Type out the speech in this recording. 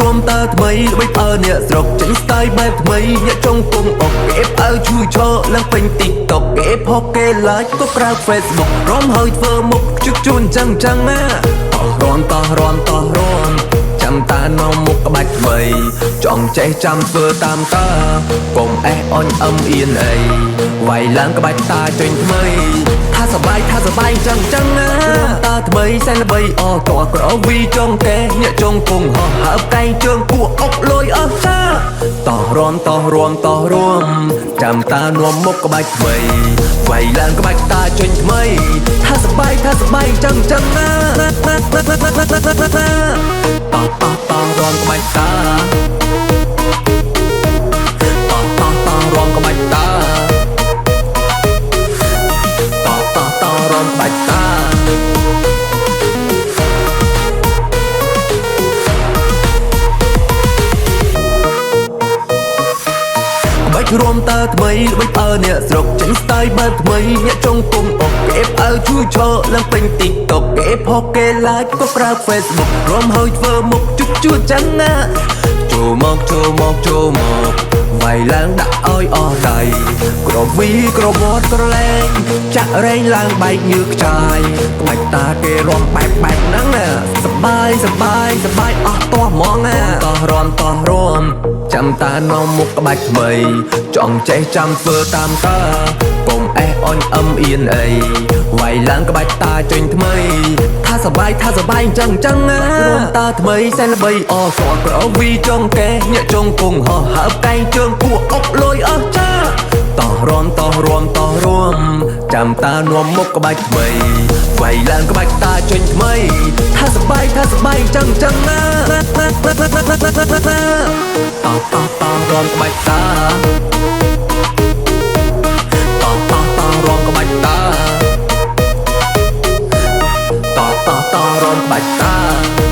រួមតើថ្មីបីអើអ្នកស្រុកចេញស្ទាយបែបថ្មីអ្នកចង់ពងអុកគេអើជួយឈរឡើងពេញ TikTok គេផុសគេ like ក៏ក្រៅ Facebook រំហើយធ្វើមុខជឹកជួនចឹងណាតោះរំចាំតានៅមុខក្បាច់ថ្មីចង់ចេះចាំធ្វើតាមតាកុំអេះអន់អឹមអៀនអីវាយឡើងក្បាច់តាចេញថ្មីថាសបាយចឹងណាតាថ្មីសែនល្បីអស់តក្រវីចង់កែអ្នកចង់ពងហោះហើបកែងជើងគួអុកលុយអស់តាតោះរំចាំតានាំមុខក្បាច់ថ្មីវាយឡើងក្បាច់តាចេញថ្មីថាសបាយចឹងណាតោះរំក្បាច់តាតោះរំក្បាច់តាតោះរំក្បាច់តាបាច់រួមតើថ្មីបីអើអ្នកស្រុកចេញស្ទាយបែបថ្មីអ្នកចង់ពងអុកគេអើជួយឈរឡើងពេញ TikTok គេផុសគេ like ក៏ក្រៅ Facebook រំហើយធ្វើមុខជឹកជួចចឹងណាចូលមកវាយឡើងដាក់ឲ្យអស់ដៃក្រវីក្រវត្តក្រឡែងចាក់រែងឡើងបែកញើខ្ចាយក្បាច់តាគេរំបែបហ្នឹងណាសបាយអស់តោះហ្មងណាតោះរំចាំតានៅមុខក្បាច់ថ្មីចង់ចេះចាំធ្វើតាមតាកុំអេះអន់អឹមអៀនអីវាយឡើងក្បាច់តាចេញថ្មីថាសបាយចឹងណារួមតាថ្មីសែនល្បីអសក្រវីចង់កែអ្នកចង់ពងហោះហើបកែងជើងគួអុកលុយអស់ចាតោះរំចាំតានាំមុខក្បាច់ថ្មីវាយឡើងក្បាច់តាចេញថ្មីថាសបាយចឹងណាតោះរំក្បាច់តាតោះរំក្បាច់តាតោះរំក្បាច់តា